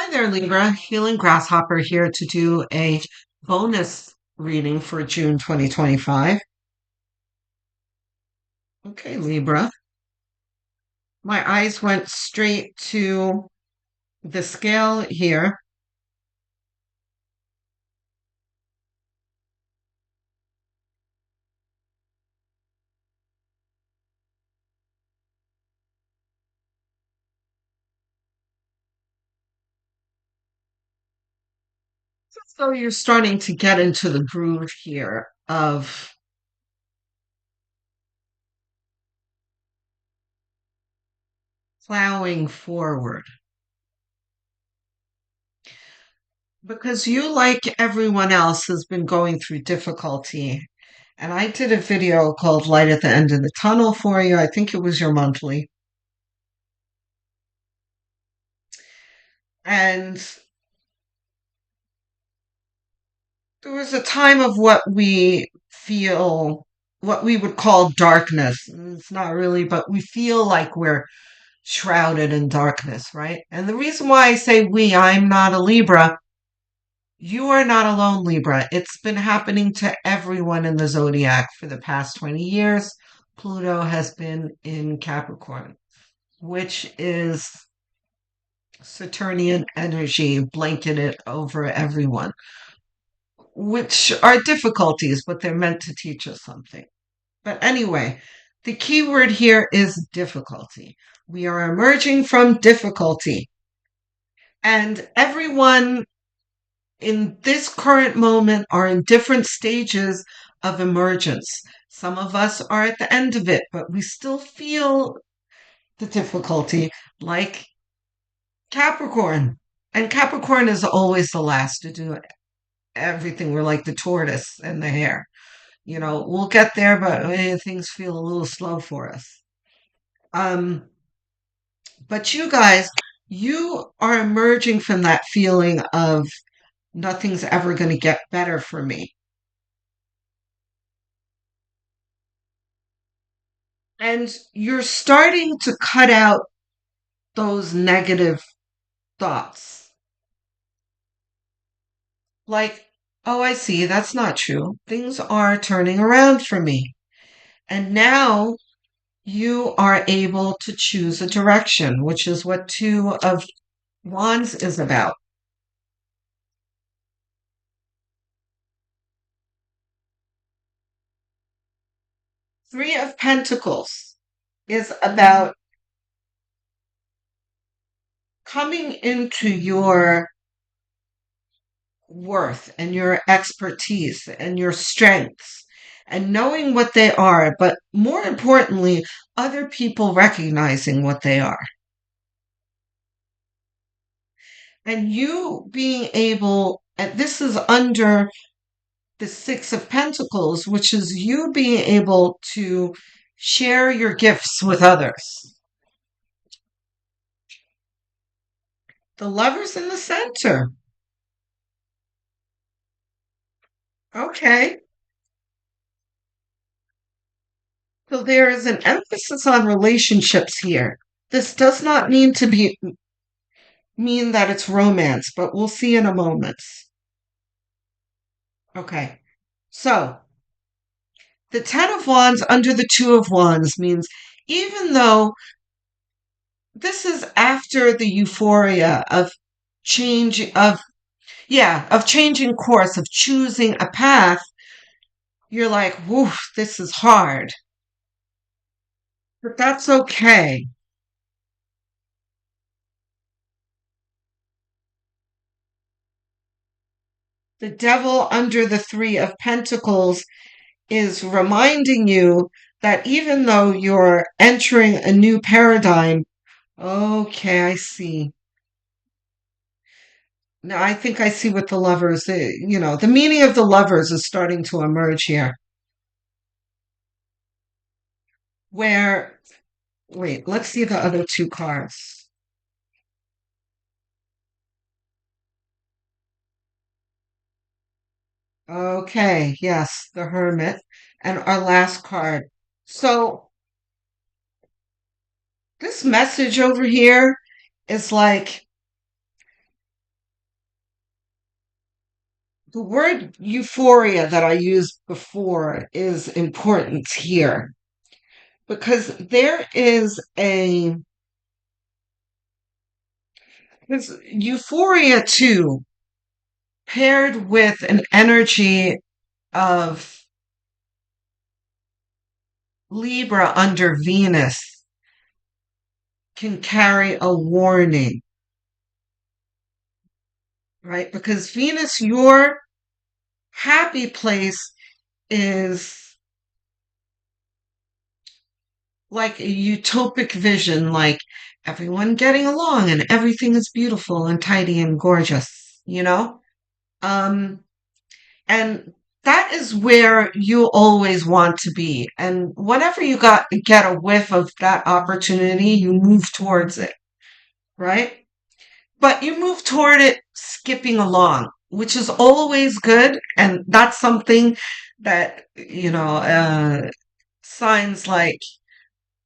Hi there, Libra. Healing Grasshopper here to do a bonus reading for June 2025. Okay, Libra. My eyes went straight to the scale here. So you're starting to get into the groove here of plowing forward. Because you, like everyone else, has been going through difficulty. And I did a video called Light at the End of the Tunnel for you. I think it was your monthly. And there was a time of what we would call darkness. It's not really, but we feel like we're shrouded in darkness, right? And the reason why I say we, I'm not a Libra. You are not alone, Libra. It's been happening to everyone in the zodiac for the past 20 years. Pluto has been in Capricorn, which is Saturnian energy blanketed over everyone, which are difficulties, but they're meant to teach us something. But anyway, the key word here is difficulty. We are emerging from difficulty. And everyone in this current moment are in different stages of emergence. Some of us are at the end of it, but we still feel the difficulty, like Capricorn. And Capricorn is always the last to do everything. We're like the tortoise and the hare. We'll get there, but things feel a little slow for us. Um, but you guys, you are emerging from that feeling of nothing's ever going to get better for me. And you're starting to cut out those negative thoughts. Like, oh, I see, that's not true. Things are turning around for me. And now you are able to choose a direction, which is what Two of Wands is about. Three of Pentacles is about coming into your worth and your expertise and your strengths and knowing what they are, but more importantly, other people recognizing what they are. And you being able, and this is under the Six of Pentacles, which is you being able to share your gifts with others. The Lover's in the center. Okay. So there is an emphasis on relationships here. This does not mean that it's romance, but we'll see in a moment. Okay. So the Ten of Wands under the Two of Wands means even though this is after the euphoria of change of changing course, of choosing a path, you're like, woof, this is hard. But that's okay. The Devil under the Three of Pentacles is reminding you that even though you're entering a new paradigm, okay, I see. Now I think I see what the Lovers, the meaning of the Lovers is starting to emerge here. Where, wait, let's see the other two cards. Okay, yes, the Hermit. And our last card. So this message over here is like The word euphoria that I used before is important here because there's euphoria too, paired with an energy of Libra under Venus can carry a warning, right? Because Venus, your happy place is like a utopic vision, like everyone getting along and everything is beautiful and tidy and gorgeous, you know? Um, and that is where you always want to be. And whenever you get a whiff of that opportunity, you move towards it, right? But you move toward it skipping along, which is always good. And that's something that, signs like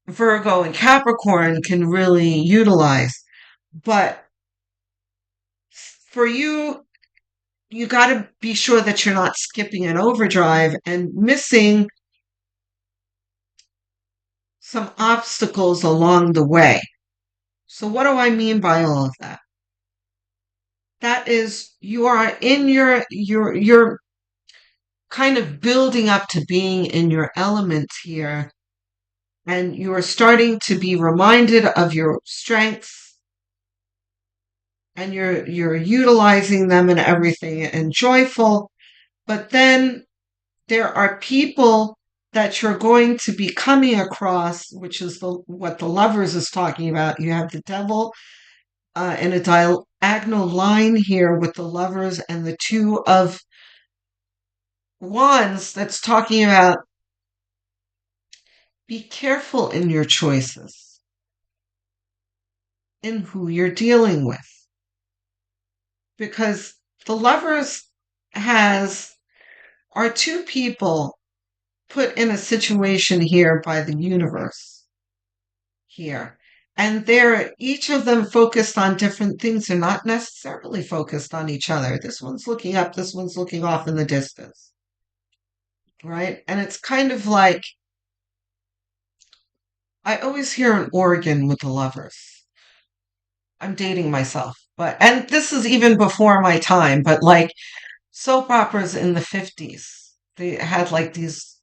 Virgo and Capricorn can really utilize. But for you, you got to be sure that you're not skipping an overdrive and missing some obstacles along the way. So what do I mean by all of that? That is, you are in you're kind of building up to being in your element here, and you are starting to be reminded of your strengths, and you're utilizing them and everything and joyful. But then there are people that you're going to be coming across, which is what the lovers is talking about. You have the devil in a diagonal line here with the lovers and the two of wands that's talking about be careful in your choices, in who you're dealing with. Because the lovers has are two people put in a situation here by the universe here. And they're each of them focused on different things. They're not necessarily focused on each other. This one's looking up, this one's looking off in the distance. Right? And it's kind of like I always hear an organ with the lovers. I'm dating myself. And this is even before my time, but like soap operas in the 50s. They had like these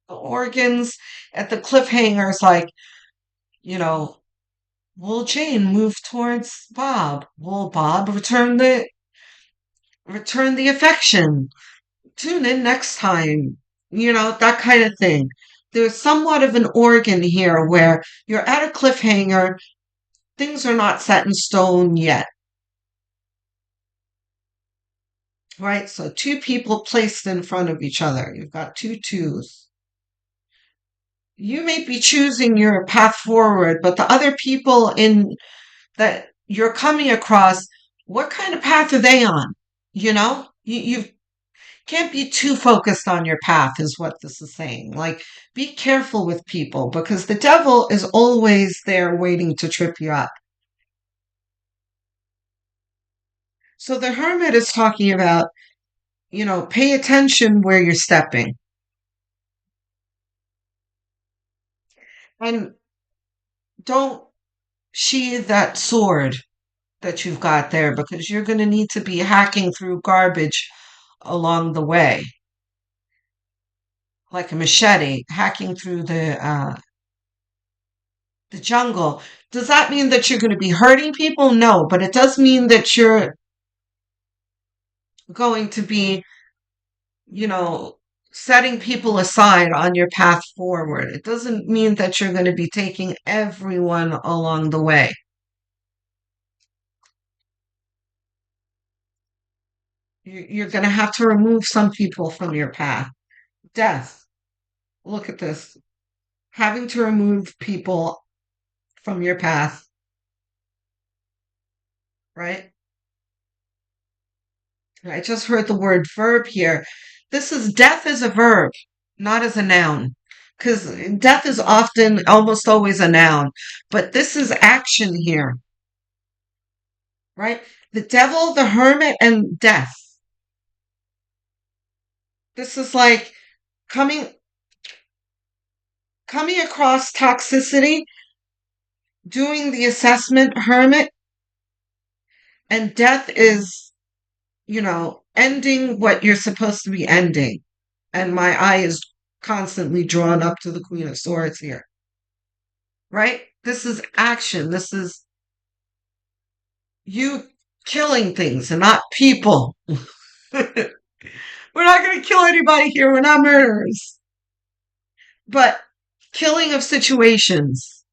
organs at the cliffhangers, like, you know, will Jane move towards Bob? Will Bob return the affection? Tune in next time. That kind of thing. There's somewhat of an organ here where you're at a cliffhanger, things are not set in stone yet. Right? So two people placed in front of each other. You've got two twos. You may be choosing your path forward, but the other people in that you're coming across, what kind of path are they on? You can't be too focused on your path, is what this is saying. Like, be careful with people because the devil is always there waiting to trip you up. So the hermit is talking about, pay attention where you're stepping. And don't sheathe that sword that you've got there because you're going to need to be hacking through garbage along the way, like a machete, hacking through the jungle. Does that mean that you're going to be hurting people? No, but it does mean that you're going to be, you know, setting people aside on your path forward. It doesn't mean that you're going to be taking everyone along the way. You're going to have to remove some people from your path. Death. Look at this. Having to remove people from your path, right? I just heard the word verb here. This is death as a verb, not as a noun. Because death is often, almost always a noun. But this is action here, right? The devil, the hermit, and death. This is like coming coming across toxicity, doing the assessment hermit, and death is, ending what you're supposed to be ending. And my eye is constantly drawn up to the Queen of Swords here, right? This is action. This is you killing things and not people. We're not going to kill anybody here. We're not murderers. But killing of situations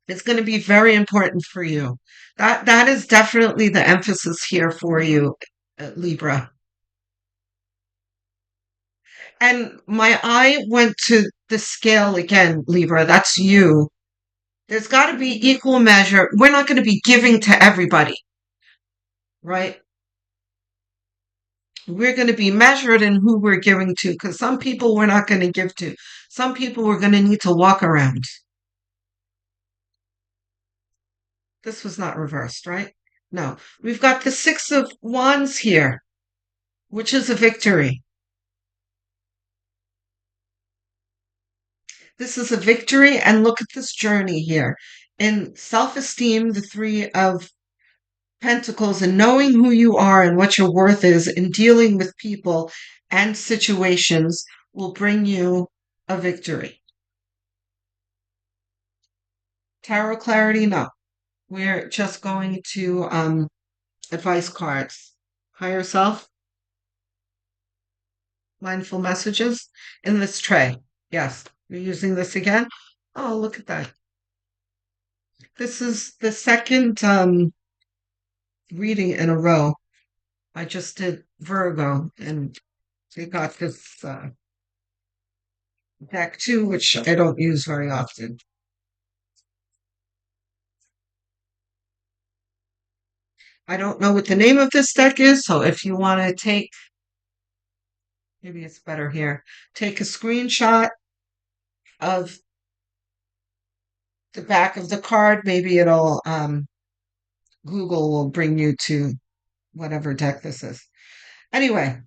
is going to be very important for you. That is definitely the emphasis here for you, Libra. And my eye went to the scale again, Libra. That's you. There's got to be equal measure. We're not going to be giving to everybody, right? We're going to be measured in who we're giving to because some people we're not going to give to. Some people we're going to need to walk around. This was not reversed, right? No. We've got the Six of Wands here, which is a victory. This is a victory, and look at this journey here. In self esteem, the Three of Pentacles, and knowing who you are and what your worth is in dealing with people and situations will bring you a victory. Tarot clarity, no. We're just going to advice cards. Higher self, mindful messages in this tray. Yes, you're using this again. Oh, look at that. This is the second reading in a row. I just did Virgo and we got this deck too, which I don't use very often. I don't know what the name of this deck is, so if you want to maybe it's better here, take a screenshot of the back of the card. Maybe it'll, Google will bring you to whatever deck this is. Anyway,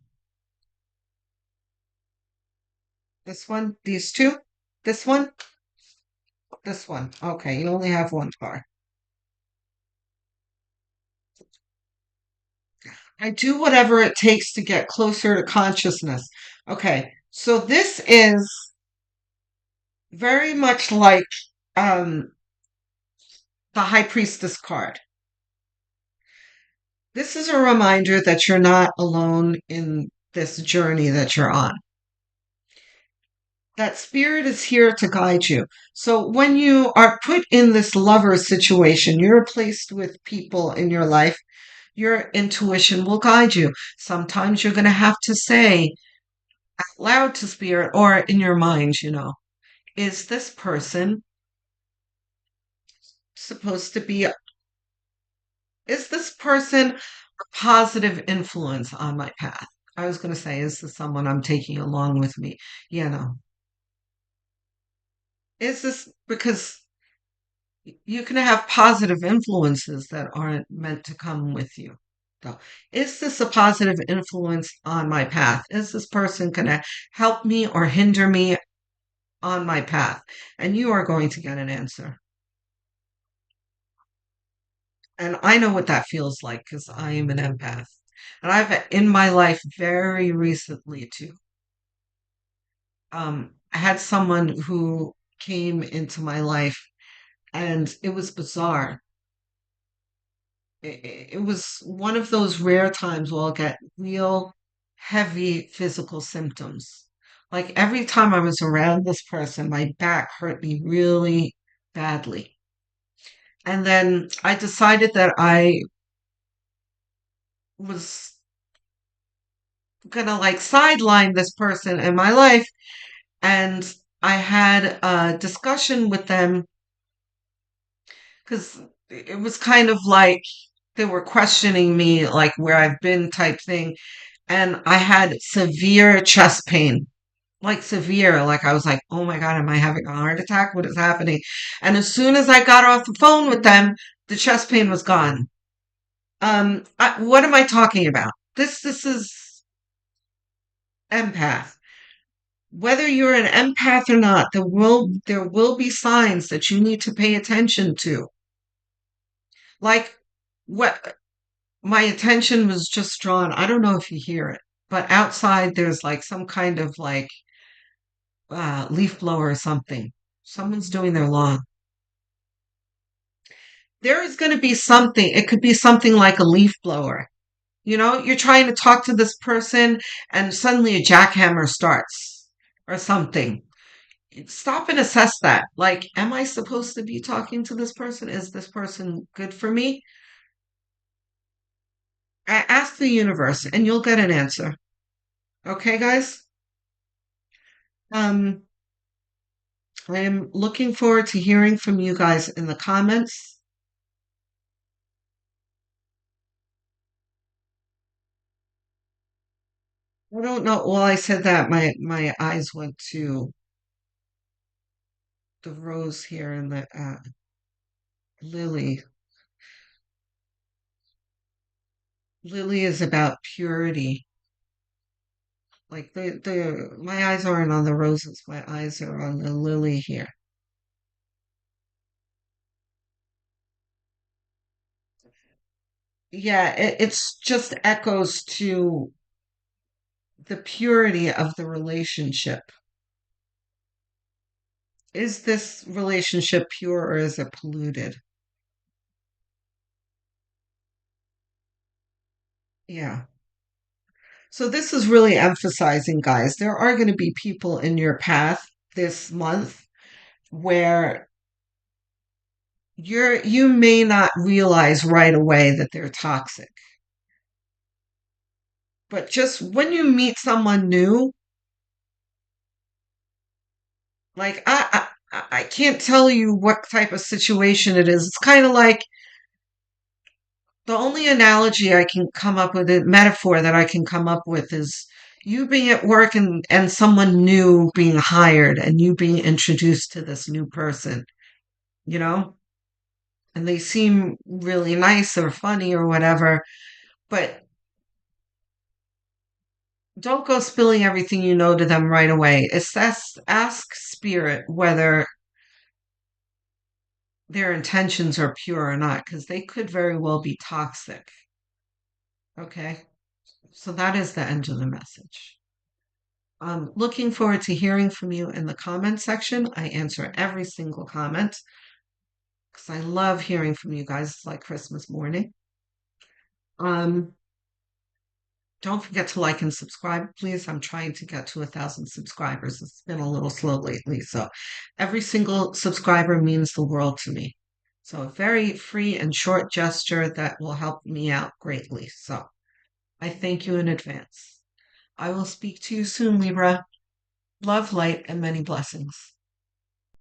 this one, these two, this one, this one. Okay, you only have one card. I do whatever it takes to get closer to consciousness. Okay, so this is very much like um, the High Priestess card. This is a reminder that you're not alone in this journey that you're on. That spirit is here to guide you. So when you are put in this lover situation, you're placed with people in your life, your intuition will guide you. Sometimes you're going to have to say out loud to spirit or in your mind, is this person supposed to be, is this person a positive influence on my path? I was going to say, is this someone I'm taking along with me? No. Is this because you can have positive influences that aren't meant to come with you? So, is this a positive influence on my path? Is this person going to help me or hinder me on my path? And you are going to get an answer. And I know what that feels like because I am an empath. And I've in my life very recently too. I had someone who came into my life and it was bizarre. It was one of those rare times where I'll get real heavy physical symptoms. Like every time I was around this person, my back hurt me really badly. And then I decided that I was gonna like sideline this person in my life. And I had a discussion with them because it was kind of like they were questioning me, like where I've been type thing. And I had severe chest pain, like severe. Like I was like, oh my God, am I having a heart attack? What is happening? And as soon as I got off the phone with them, the chest pain was gone. What am I talking about? This is empath. Whether you're an empath or not, there will be signs that you need to pay attention to. Like what my attention was just drawn. I don't know if you hear it, but outside there's like some kind of like leaf blower or something. Someone's doing their lawn. There is going to be something. It could be something like a leaf blower. You know, you're trying to talk to this person and suddenly a jackhammer starts or something. Stop and assess that. Like, am I supposed to be talking to this person? Is this person good for me? Ask the universe and you'll get an answer. Okay, guys? Um, I am looking forward to hearing from you guys in the comments. I don't know. Well, I said that my eyes went to the rose here and the lily. Lily is about purity. Like the my eyes aren't on the roses. My eyes are on the lily here. Yeah, it's just echoes to the purity of the relationship. Is this relationship pure or is it polluted? Yeah. So this is really emphasizing, guys, there are going to be people in your path this month where you may not realize right away that they're toxic. But just when you meet someone new, like I can't tell you what type of situation it is. It's kind of like the only analogy I can come up with, a metaphor that I can come up with is you being at work and someone new being hired and you being introduced to this new person, you know? And they seem really nice or funny or whatever, but don't go spilling everything you know to them right away. Ask spirit whether their intentions are pure or not, because they could very well be toxic. Okay? So that is the end of the message. I'm looking forward to hearing from you in the comment section. I answer every single comment because I love hearing from you guys. It's like Christmas morning. Um, don't forget to like and subscribe, please. I'm trying to get to 1,000 subscribers. It's been a little slow lately, so every single subscriber means the world to me. So a very free and short gesture that will help me out greatly. So I thank you in advance. I will speak to you soon, Libra. Love, light, and many blessings.